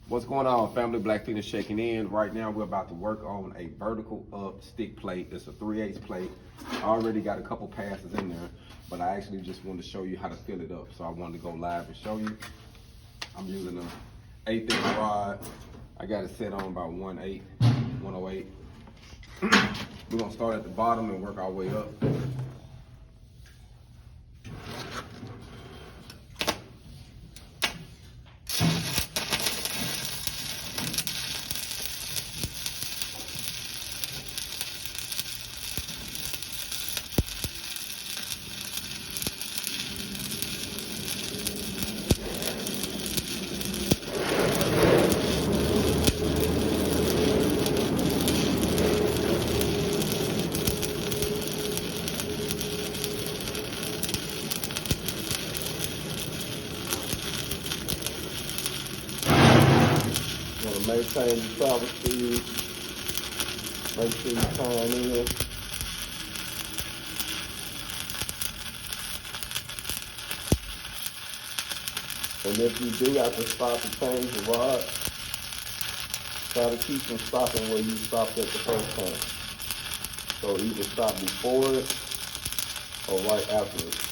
What's going on, family? Black Phoenix checking in. Right now, we're about to work on a vertical up stick plate. It's a 3/8 plate. I already got a couple passes in there, but I actually just wanted to show you how to fill it up. So I wanted to go live and show you. I'm using a 1/8 inch rod. I got it set on about 108. We're gonna start at the bottom and work our way up. Maintain the travel speed. Make sure you turn in. And if you do have to stop and change the rod, try to keep from stopping where you stopped at the first time. So either stop before it or right after it.